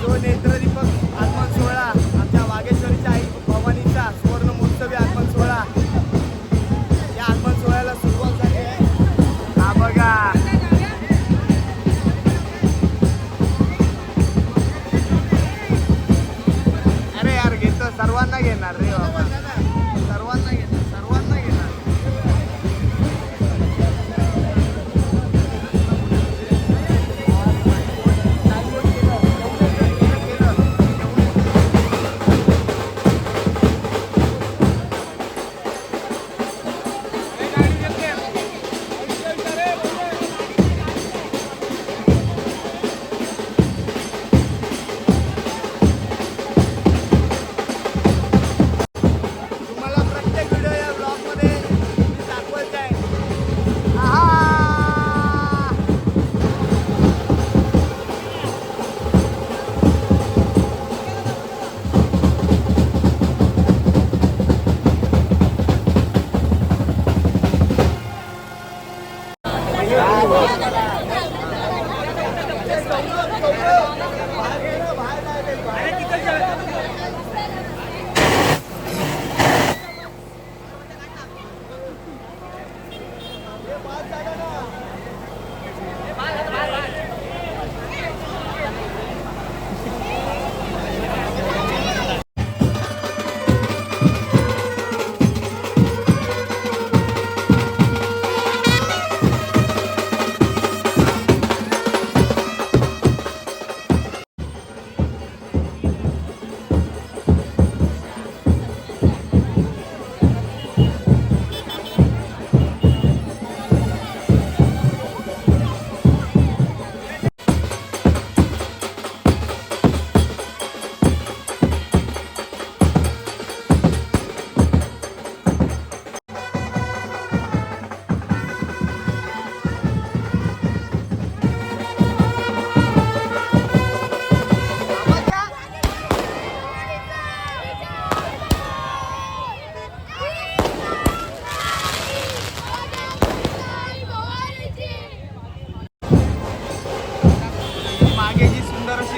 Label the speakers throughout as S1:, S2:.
S1: जो नेत्रदीपक आगमन सोहळा आमच्या वागेश्वरीच्या आई भवानीचा सुवर्ण महोत्सवी आगमन सोहळा, या आगमन सोहळ्याला सुरुवात झाली आहे. हा बघा, अरे यार घेतो, सर्वांना घेणार रे बाबा, सर्वांना घेणार, सर्वांना घेणार.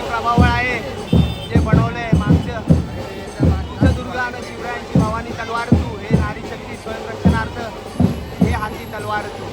S1: प्रभावळ आहे जे बनवलंय मागचं दुर्गा आणि शिवरायांची भवानी तलवार तू, हे नारी शक्ती स्वयंरक्षणार्थ हे हाती तलवार तू.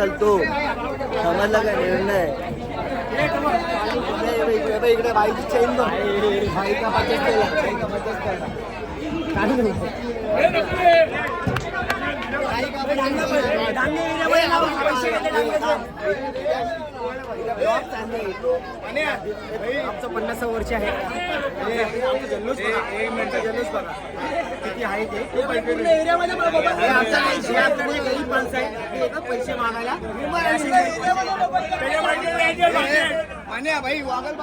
S1: चालतो, समजला का निर्णय. इकडे बाईची चेन बघ, बाईचा 50 केला, बाईचा 50 केला. आमचं 50 वर्ष आहे. जल्लोष बघा किती आहे ते. गरीब माणसं आहे, पैसे मागायला भाई वागल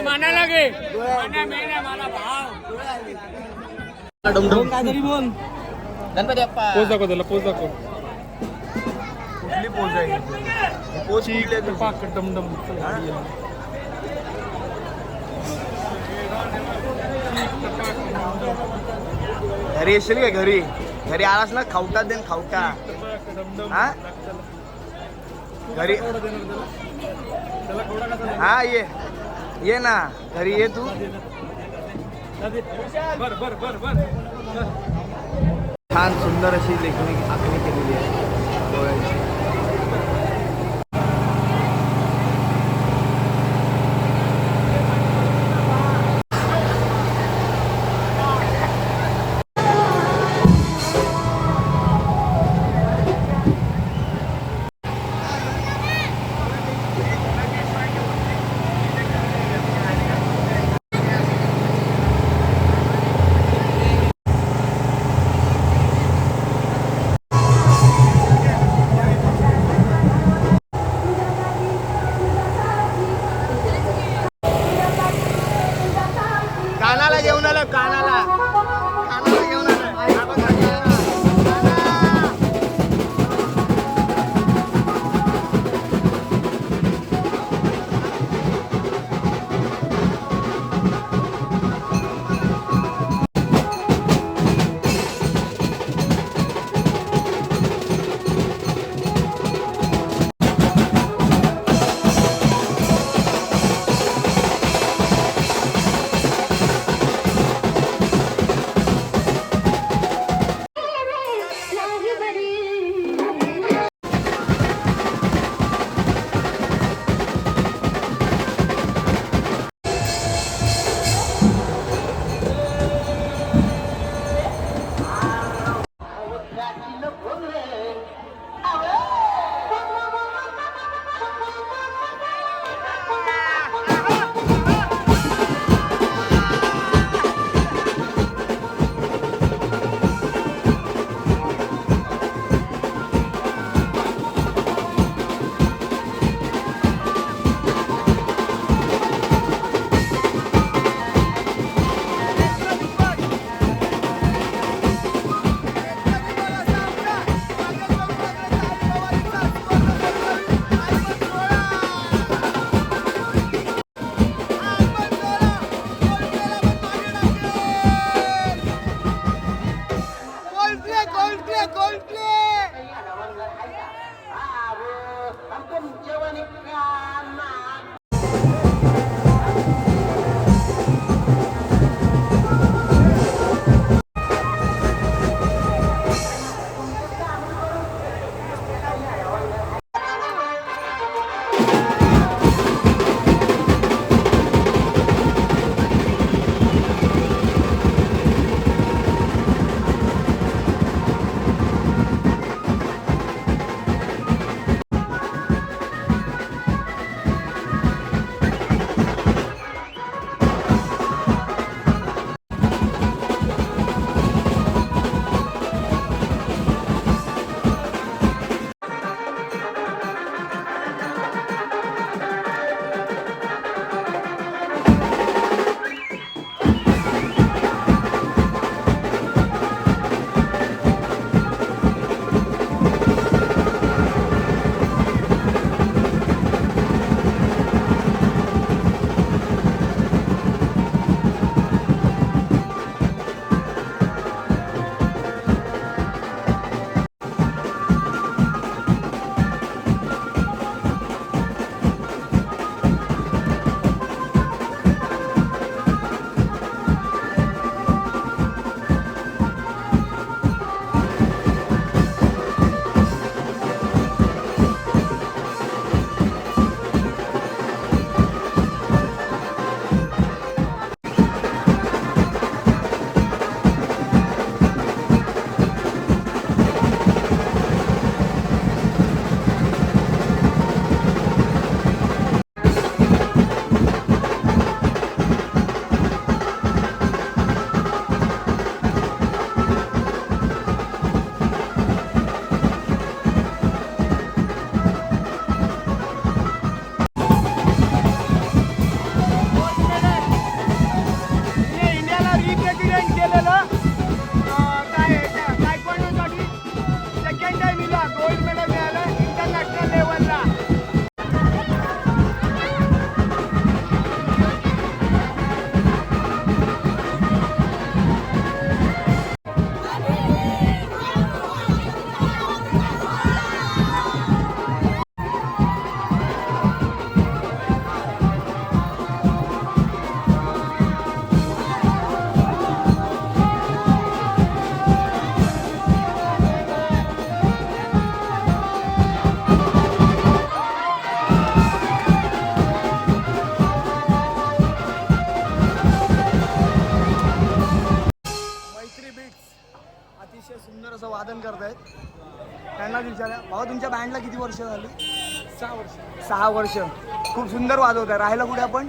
S1: माना लागे काहीतरी बोल. गणपती बाप्पा पोच दाखव, त्याला पोच दाखव. कुठली पोच आहे? पोच डमडम. घरी येशील का? घरी आलास ना खावटा देन खावटा. हा घरी हा ये ना घरी ये तू. छान सुंदर अशी लेखणी आखणी केलेली आहे डोळ्यांची. बँडला किती वर्ष झाली?
S2: 6 वर्ष.
S1: 6 वर्ष. खूप सुंदर वाजवत आहे. राहायला कुठे आपण?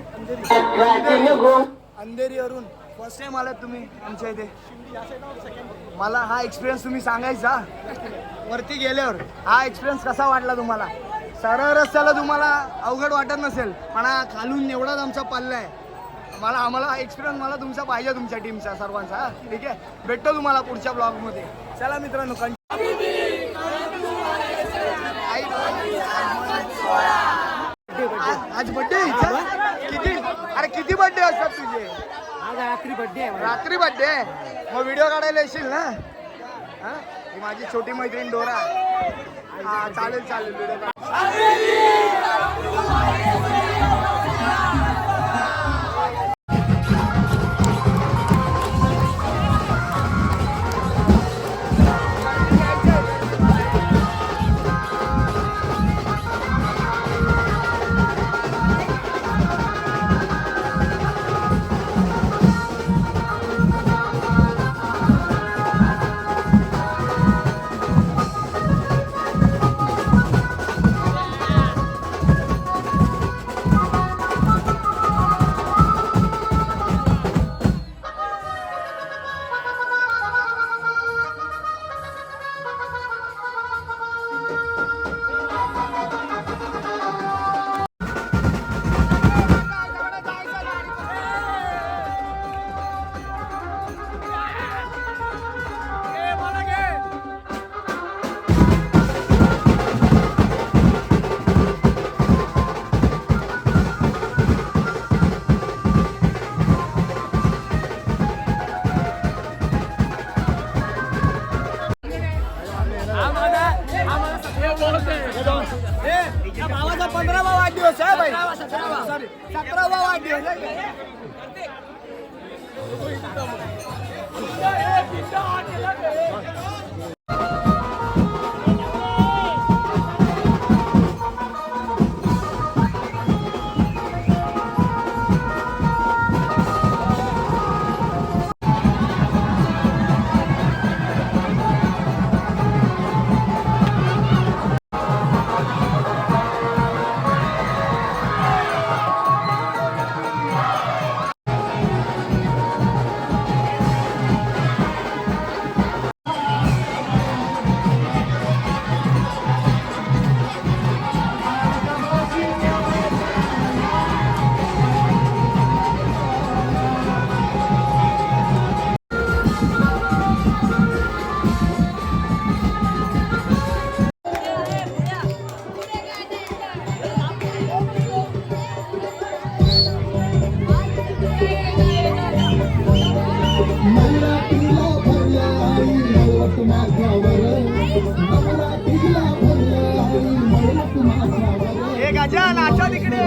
S1: अंधेरीवरून. फर्स्ट टाइम आलात तुम्ही आमच्या इथे? मला हा एक्सपिरियन्स तुम्ही सांगायचा वरती गेल्यावर. हा एक्सपिरियन्स कसा वाटला तुम्हाला? सरळ रस्त्याला तुम्हाला अवघड वाटत नसेल, पण हा खालून एवढाच आमचा पल्ला आहे. आम्हाला एक्सपिरियन्स मला तुमचा पाहिजे, तुमच्या टीमचा सर्वांचा. ठीक आहे, भेटतो तुम्हाला पुढच्या ब्लॉगमध्ये. चला मित्रांनो, आज बर्थडे किती? अरे किती बर्थडे असतात तुझे?
S2: रात्री बर्थडे आहे.
S1: रात्री बर्थडे आहे, मग व्हिडिओ काढायला येशील ना? हा, ही माझी छोटी मैत्रीण डोरा. हा चालेल चालेल, व्हिडिओ भावाचा 15वा वाढदिवस आहे भाई. सॉरी, 17वा वाढदिवस आहे. हे गजा नाचा तिकडे.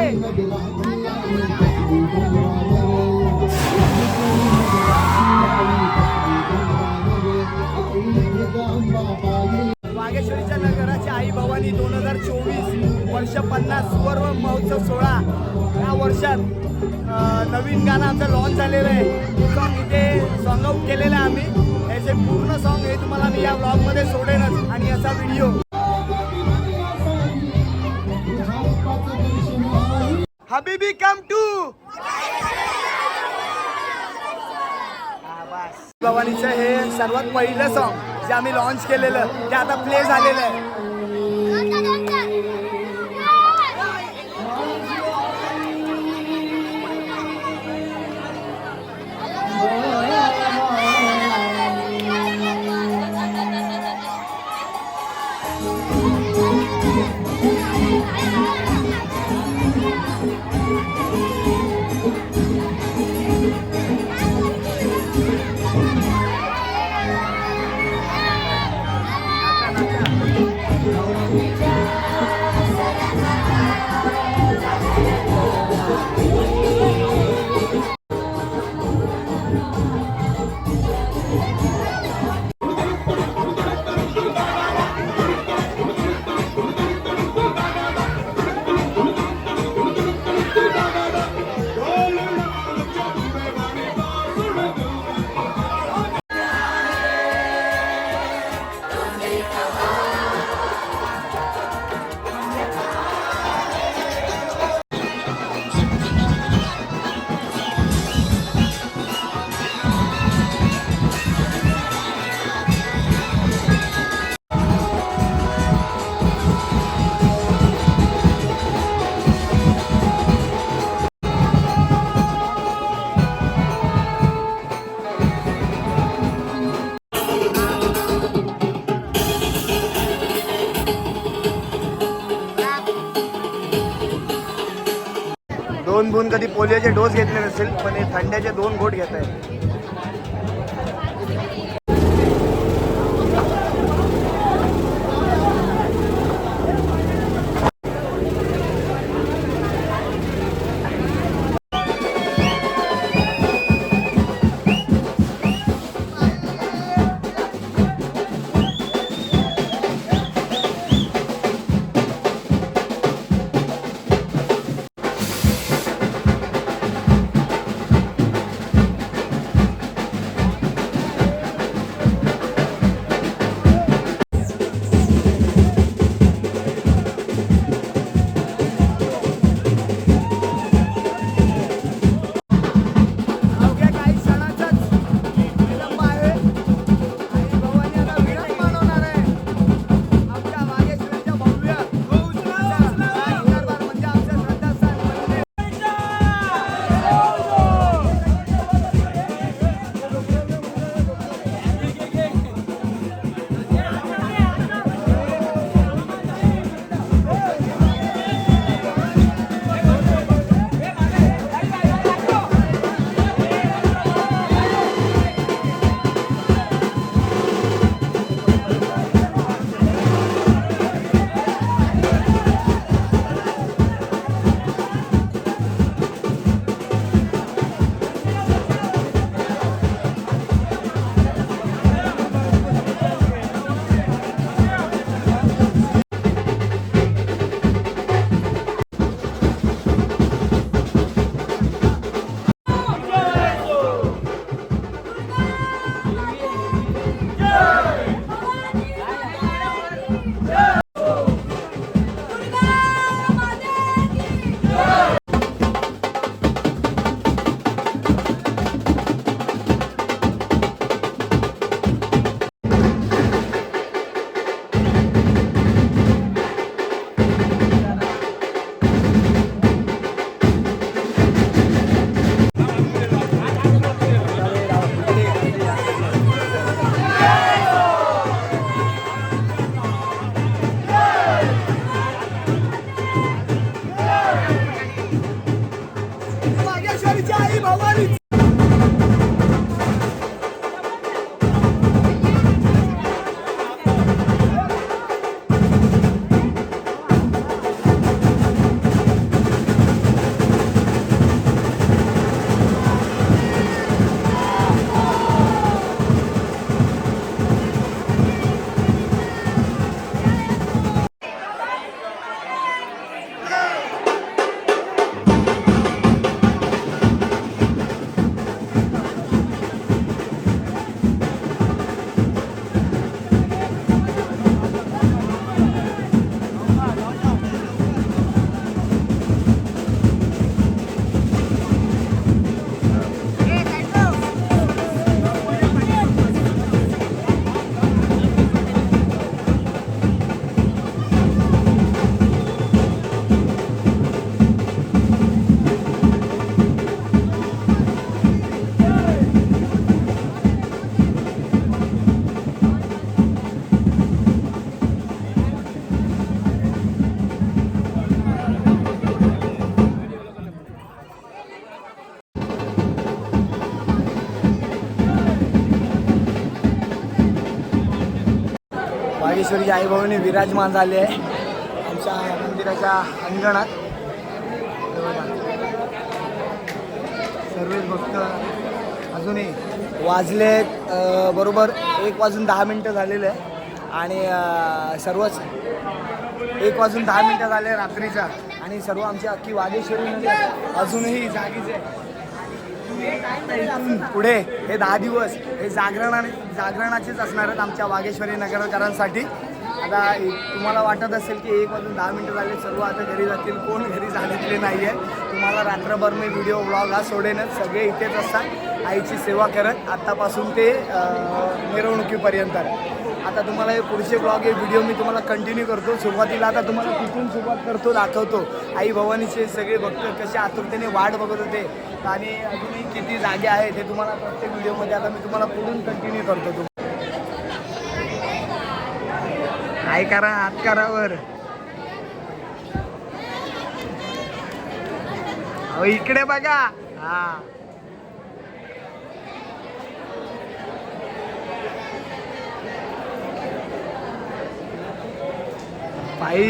S1: वागेश्वरीच्या नगराची आई भवानी 2024 वर्ष 50 सुवर्ण महोत्सव सोहळा. या वर्षात नवीन गाणं आमचं लॉन्च झालेलं आहे. ते सॉन्ग इथे सॉन्ग आउट केलेलं आहे आम्ही. याचे पूर्ण सॉन्ग हे तुम्हाला मी या ब्लॉगमध्ये सोडेनच. आणि याचा व्हिडिओ हबीबी कम टू भवानीचं हे सर्वात पहिलं सॉन्ग जे आम्ही लॉन्च केलेलं ते आता प्ले झालेलं आहे. 2 बून कधी पोलिओचे डोस घेतले नसेल, पण हे थंड्याचे 2 घोट घेत आहे. वागेश्वरीच्या आईबाबांनी विराजमान झाले आहे आमच्या मंदिराच्या अंगणात. सर्वच भक्त अजूनही वाजलेत बरोबर 1:10 झालेले आहे आणि सर्वच 1:10 झाले रात्रीचा आणि सर्व आमची अख्खी वागेश्वरी नगर अजूनही जागीच आहे. इथून पुढे हे 10 दिवस हे जागरणाचेच असणार आहेत आमच्या वागेश्वरी नगरकरांसाठी. आता तुम्हाला वाटत असेल की 1:10 झाले, सर्व आता घरी जातील, कोण घरी झालेले नाही आहे. तुम्हाला रात्रभर मी व्हिडिओ ब्लॉग हा सोडेनच. सगळे इथेच असतात आईची सेवा करत आत्तापासून ते मिरवणुकीपर्यंत. आता तुम्हाला हे पुढचे ब्लॉग हे व्हिडिओ मी तुम्हाला कंटिन्यू करतो. सुरुवातीला आता तुम्हाला कुठून सुरुवात करतो दाखवतो. आई भवानीचे सगळे भक्त कसे आतुरतेने वाट बघत होते आणि अजूनही किती जागे आहेत हे तुम्हाला प्रत्येक व्हिडिओमध्ये आता मी तुम्हाला पुढून कंटिन्यू करतो. काय करा हात करावर इकडे बघा. हा बाई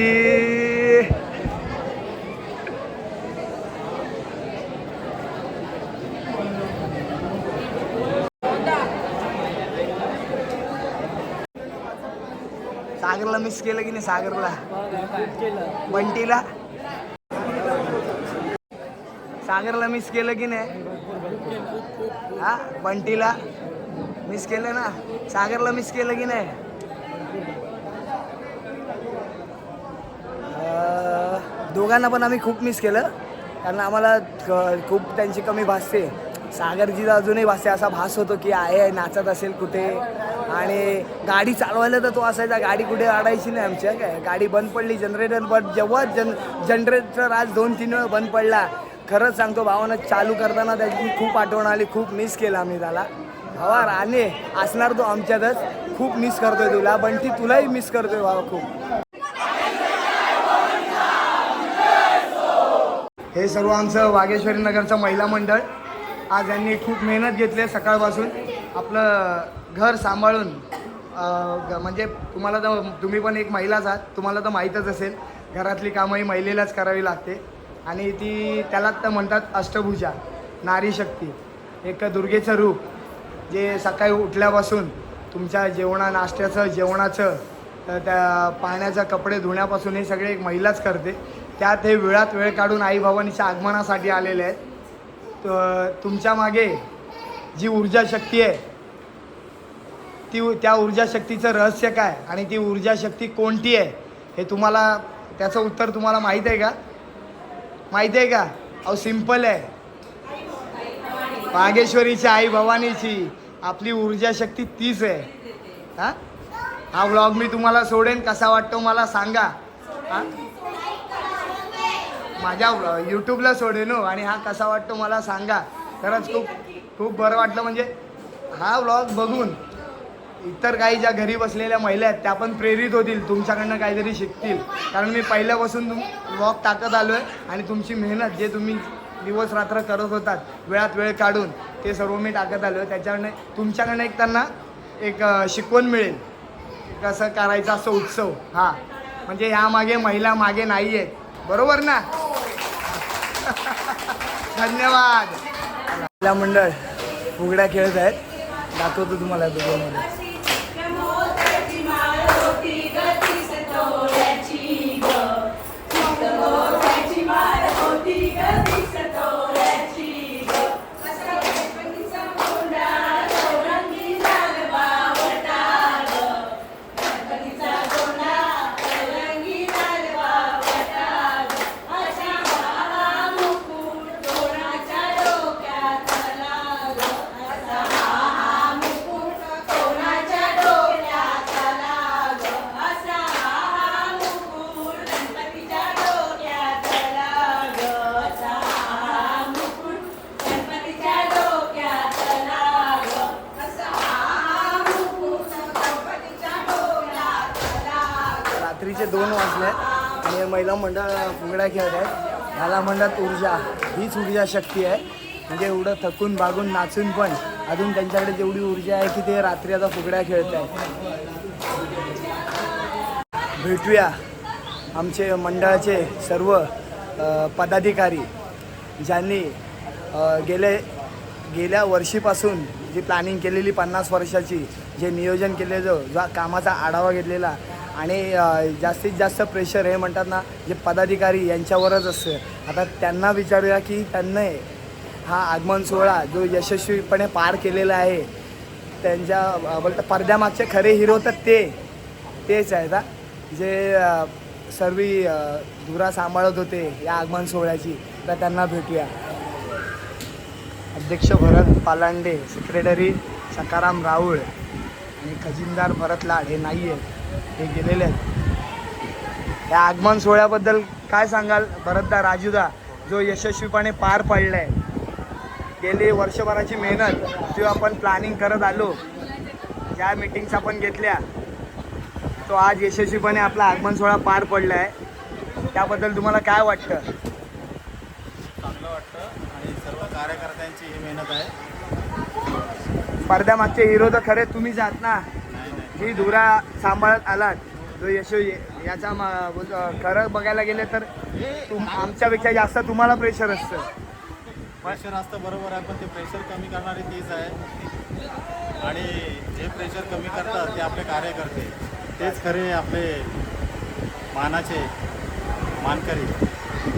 S1: सागरला मिस केलं की नाही? सागरला, बंटीला, सागरला मिस केलं की नाही? हा बंटीला मिस केलं ना? सागरला मिस केलं की नाही? दोघांना पण आम्ही खूप मिस केलं, कारण आम्हाला खूप त्यांची कमी भासते. सागरजीचा अजूनही भासते, असा भास होतो की आहे नाचत असेल कुठे. आणि गाडी चालवायला तर तो असायचा, गाडी कुठे अडायची नाही आमच्या. काय गाडी बंद पडली, जनरेटर बंद, जेव्हा जनरेटर आज 2-3 वेळा बंद पडला. खरंच सांगतो भावानं चालू करताना त्याची खूप आठवण आली, खूप मिस केलं आम्ही त्याला. भावा राणे असणार तो आमच्यातच, खूप मिस करतोय तुला. बंटी तुलाही मिस करतोय भावा खूप. हे सर्व आमचं वागेश्वरी नगरचं महिला मंडळ. आज यांनी खूप मेहनत घेतली आहे सकाळपासून आपलं घर सांभाळून. म्हणजे तुम्हाला तर, तुम्ही पण एक महिलाच आहात, तुम्हाला तर माहीतच असेल घरातली कामंही महिलेलाच करावी लागते. आणि ती त्यालाच तर म्हणतात अष्टभुजा, नारी शक्ती, एक दुर्गेचं रूप, जे सकाळी उठल्यापासून तुमच्या नाश्त्याचं, जेवणाचं, त्या पाण्याचं, कपडे धुण्यापासून हे सगळे एक महिलाच करते. त्यात हे वेळात वेळ काढून आई भवानीच्या आगमनासाठी आलेले आहेत. तुमच्या मागे जी ऊर्जा शक्ती आहे, त्या ऊर्जा शक्तीचं रहस्य काय आणि ती ऊर्जा शक्ती कोणती आहे हे तुम्हाला, त्याचं उत्तर तुम्हाला माहीत आहे का? माहीत आहे का? अहो सिंपल आहे, वागेश्वरीची आई भवानीची आपली ऊर्जा शक्ती तीच आहे. हा व्लॉग मी तुम्हाला सोडेन, कसा वाटतो मला सांगा. हां माझ्या यूट्यूबला सोडेन हो, आणि हा कसा वाटतो मला सांगा. खरंच खूप खूप बरं वाटलं. म्हणजे हा व्लॉग बघून इतर काही ज्या घरी बसलेल्या महिला आहेत त्या पण प्रेरित होतील, तुमच्याकडनं काहीतरी शिकतील. कारण मी पहिल्यापासून व्लॉग टाकत आलो आहे, आणि तुमची मेहनत जे तुम्ही दिवस रात्र करत होतात वेळात वेळ काढून, ते सर्व मी टाकत आलो आहे. त्याच्याकडनं तुमच्याकडनं एक त्यांना एक शिकवण मिळेल कसं करायचं असं उत्सव. हां म्हणजे ह्यामागे महिला मागे नाही आहेत, बरोबर ना? धन्यवाद. महिला मंडळ फुगड्या खेळत आहेत, दाखवतो तुम्हाला व्हिडिओमध्ये. रात्रीचे 2 वाजले आणि हे महिला मंडळ फुगड्या खेळत आहेत. ह्याला म्हणतात ऊर्जा. हीच ऊर्जा शक्ती आहे. म्हणजे एवढं थकून बागून नाचून पण अजून त्यांच्याकडे जेवढी ऊर्जा आहे की ते रात्री आता फुगड्या खेळत आहेत. भेटूया आमचे मंडळाचे सर्व पदाधिकारी, ज्यांनी गेल्या वर्षीपासून जी प्लॅनिंग केलेली 50 वर्षाची, जे नियोजन केलेलं, जो कामाचा आढावा घेतलेला, आणि जास्तीत जास्त प्रेशर हे म्हणतात ना जे पदाधिकारी यांच्यावरच असतं. आता त्यांना विचारूया की त्यांनी हा आगमन सोहळा जो यशस्वीपणे पार केलेला आहे, त्यांच्या बोलतं पडद्यामागचे खरे हिरो तर तेच आहेत जे सर्व धुरा सांभाळत होते या आगमन सोहळ्याची. तर त्यांना भेटूया. अध्यक्ष भरत पालांडे, सेक्रेटरी सकाराम राऊळ आणि खजिनदार भरत लाड हे नाही आहेत, हे गेलेले आहेत. या आगमन सोहळ्याबद्दल काय सांगाल भरतदा, राजूदा, जो यशस्वीपणे पार पडला आहे? गेली वर्षभराची मेहनत जो आपण प्लॅनिंग करत आलो, ज्या मीटिंग्स आपण घेतल्या, तो आज यशस्वीपणे आपला आगमन सोहळा पार पडला आहे. त्याबद्दल तुम्हाला काय वाटतं?
S3: चांगलं वाटतं. कार्यकर्त्यांची ही मेहनत आहे.
S1: पडद्यामागचे हिरो तर खरे तुम्हीच आहात ना.
S3: नाही नाही
S1: ही धुरा सांभाळत आलात जो यशो याचा खरं बघायला गेले तर आमच्यापेक्षा जास्त तुम्हाला प्रेशर असतं.
S3: प्रेशर असतं बरोबर आहे, पण ते प्रेशर कमी करणारी तीच आहे. आणि जे प्रेशर कमी करतात ते आपले कार्यकर्ते, तेच खरे आपले मानाचे मानकरी.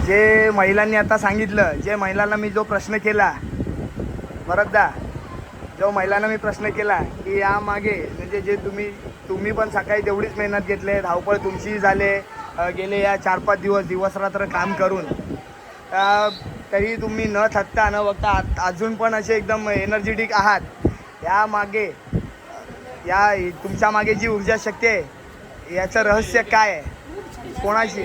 S1: जे महिलांनी आता सांगितलं, जे महिलांना मी जो प्रश्न केला बरंचदा, जो महिलांना मी प्रश्न केला की यामागे म्हणजे जे तुम्ही पण सकाळी तेवढीच मेहनत घेतले, धावपळ तुमची झाले गेले या 4-5 दिवस रात्र काम करून, तरी तुम्ही न थकता न बघता अजून पण असे एकदम एनर्जेटिक आहात. यामागे तुमच्या मागे जी ऊर्जा शक्ती आहे याचं रहस्य काय आहे? कोणाची?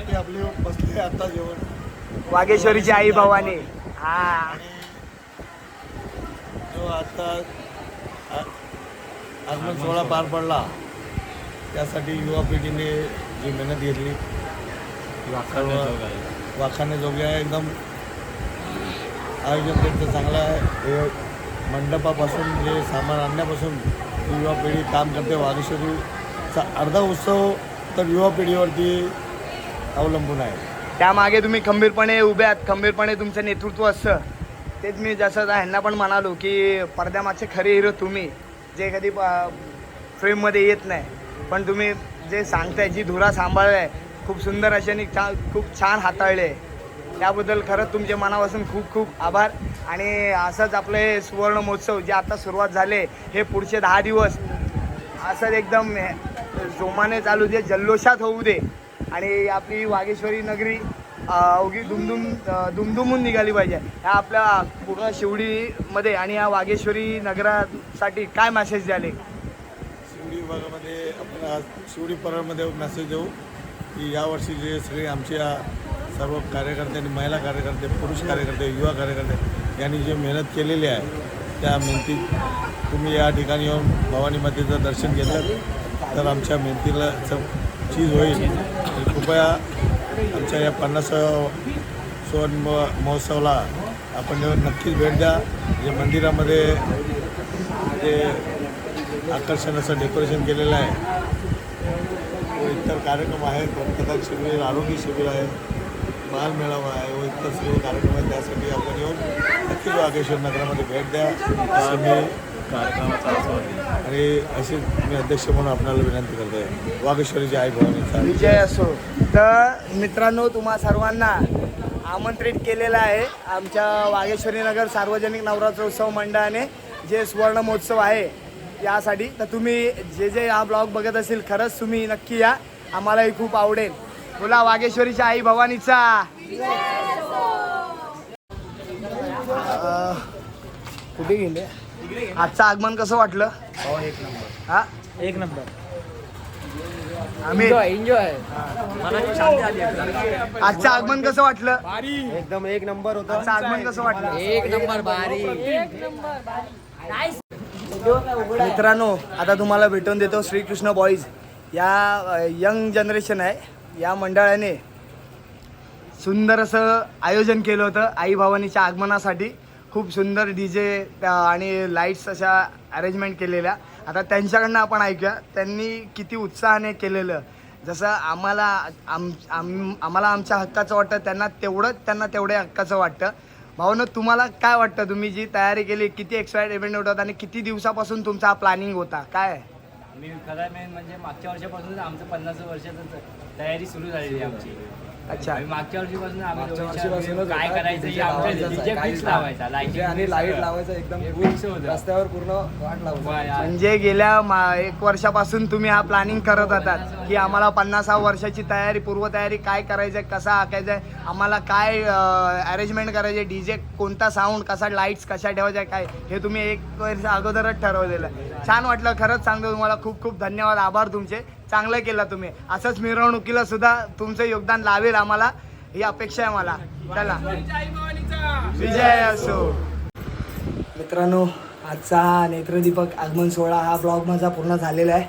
S3: ते आपले बसले आता जेवण
S1: वागेश्वरीची आई भवानी. हा,
S3: जो आता आगमन सोहळा पार पडला त्यासाठी युवा पिढीने जी मेहनत घेतली वाखाणण्याजोगे आहे. एकदम आयोजन त्यांचं चांगलं आहे. हे मंडपापासून जे सामान आणण्यापासून युवा पिढी काम करते. वागेश्वरीचा अर्धा उत्सव तर युवा पिढीवरती अवलंबून आहे.
S1: त्यामागे तुम्ही खंबीरपणे उभे आहात, खंबीरपणे तुमचं नेतृत्व असतं. तेच मी जसं ह्यांना पण म्हणालो की पडद्यामागचे खरे हिरो तुम्ही, जे कधी फ्रेममध्ये येत नाही, पण तुम्ही जे सांगताय, जी धुरा सांभाळली आहे खूप सुंदर अशी आणि खूप छान हाताळले, त्याबद्दल खरंच तुमच्या मनापासून खूप खूप आभार. आणि असंच आपले सुवर्ण महोत्सव जे आता सुरुवात झाले हे पुढचे 10 दिवस असंच एकदम जोमाने चालू दे, जल्लोषात होऊ दे आणि आपली वागेश्वरी नगरी अवघी दुमदुमून निघाली पाहिजे. ह्या आपल्या पूर्ण शिवडीमध्ये आणि या वागेश्वरी नगरासाठी काय मेसेज द्याले?
S3: शिवडी विभागामध्ये आपण आज शिवडी परळमध्ये मेसेज देऊ की यावर्षी जे सगळे आमच्या सर्व कार्यकर्त्यांनी, महिला कार्यकर्ते, पुरुष कार्यकर्ते, युवा कार्यकर्ते यांनी जे मेहनत केलेली आहे त्या मेहनतीत तुम्ही या ठिकाणी येऊन भवानी मातेचं दर्शन घेतलं तर आमच्या मेहनतीला चीज होईल. कृपया आमच्या या 50व्या सुवर्ण महोत्सवाला आपण येऊन नक्कीच भेट द्या. जे मंदिरामध्ये जे आकर्षण असं डेकोरेशन केलेलं आहे, व इतर कार्यक्रम आहेत, रक्तदान शिबिर, आरोग्य शिबिर आहे, बालमेळावा आहे व इतर सर्व कार्यक्रम आहेत. त्यासाठी आपण येऊन नक्कीच वागेश्वर नगरामध्ये भेट द्या असं मी आणि असे मी अध्यक्ष म्हणून आपल्याला विनंती करतो आहे. वागेश्वरीची आई भवानीचा
S1: विजय असो. तर मित्रांनो, तुम्हा सर्वांना आमंत्रित केलेलं आहे आमच्या वागेश्वरी नगर सार्वजनिक नवरात्रोत्सव मंडळाने जे सुवर्ण महोत्सव आहे यासाठी. तर तुम्ही जे हा ब्लॉग बघत असेल खरंच तुम्ही नक्की या, आम्हालाही खूप आवडेल. बोला वागेश्वरीच्या आई भवानीचा. कुठे गेले? आजचं आगमन कसं वाटलं?
S2: एक नंबर,
S1: हा,
S2: एक नंबर.
S1: आम्ही
S2: एन्जॉय.
S1: आजचं आगमन कसं वाटलं?
S2: एकदम एक नंबर होतं.
S1: आजचं आगमन कसं वाटलं?
S2: एक नंबर भारी.
S1: मित्रांनो, आता तुम्हाला भेटून देतो श्रीकृष्ण बॉईज या यंग जनरेशन आहे. या मंडळाने सुंदर असं आयोजन केलं होतं आई भवानीच्या आगमनासाठी. खूप सुंदर DJ आणि लाईट्स अशा अरेंजमेंट केलेल्या. आता त्यांच्याकडनं आपण ऐकूया त्यांनी किती उत्साहाने केलेलं. जसं आम्हाला आमच्या हक्काचं वाटतं, त्यांना तेवढ्या हक्काचं वाटतं. भावना, तुम्हाला काय वाटतं? तुम्ही जी तयारी केली, किती एक्साइटमेंट होतात आणि किती दिवसापासून तुमचा हा प्लॅनिंग होता? काय
S4: मी खरं मेन म्हणजे मागच्या वर्षापासून आमचं 50 वर्षाचं तयारी सुरू झालेली आहे आमची.
S1: अच्छा,
S4: मागच्या वर्षीपासून आम्ही काय करायचं हे आमच्या DJ फिक्स लावायचा,
S2: आणि लाईट लावायचं एकदम
S4: फिक्स होतं.
S2: रस्त्यावर पूर्ण वाट लावून.
S1: म्हणजे गेल्या 1 वर्षापासून तुम्ही हा प्लॅनिंग करत होतात की आम्हाला 50व्या वर्षाची तयारी, पूर्वतयारी काय करायचं आहे, कसा आखायचं आहे, आम्हाला काय अरेंजमेंट करायचे, DJ कोणता साऊंड, कसा लाईट्स कशा ठेवायच्या आहे, काय हे तुम्ही 1 वर्ष अगोदरच ठरवलेलं. छान वाटलं, खरंच सांगतो तुम्हाला खूप खूप धन्यवाद, आभार तुमचे. चांगलं केलं तुम्ही. असंच मिरवणुकीला सुद्धा तुमचं योगदान लावेल आम्हाला, ही अपेक्षा आहे मला. चला, विजय असो. मित्रांनो, आजचा नेत्रदीपक आगमन सोहळा हा ब्लॉग माझा पूर्ण झालेला आहे.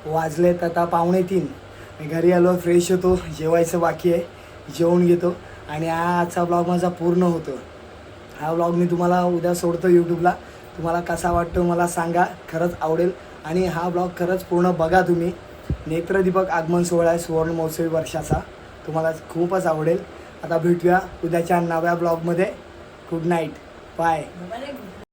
S1: वाजलेत आता 2:45. मी घरी आलो, फ्रेश होतो, जेवायचं बाकी आहे, जेवून घेतो आणि हा आजचा ब्लॉग माझा पूर्ण होतो. हा व्लॉग मी तुम्हाला उद्या सोडतो यूट्यूबला. तुम्हाला कसा वाटतो मला सांगा, खरंच आवडेल. आणि हा व्लॉग खरंच पूर्ण बघा तुम्ही. नेत्रदीपक आगमन सोहळा आहे सुवर्ण महोत्सवी वर्षाचा, तुम्हाला खूपच आवडेल. आता भेटूया उद्याच्या नव्या ब्लॉगमध्ये. Good night, bye.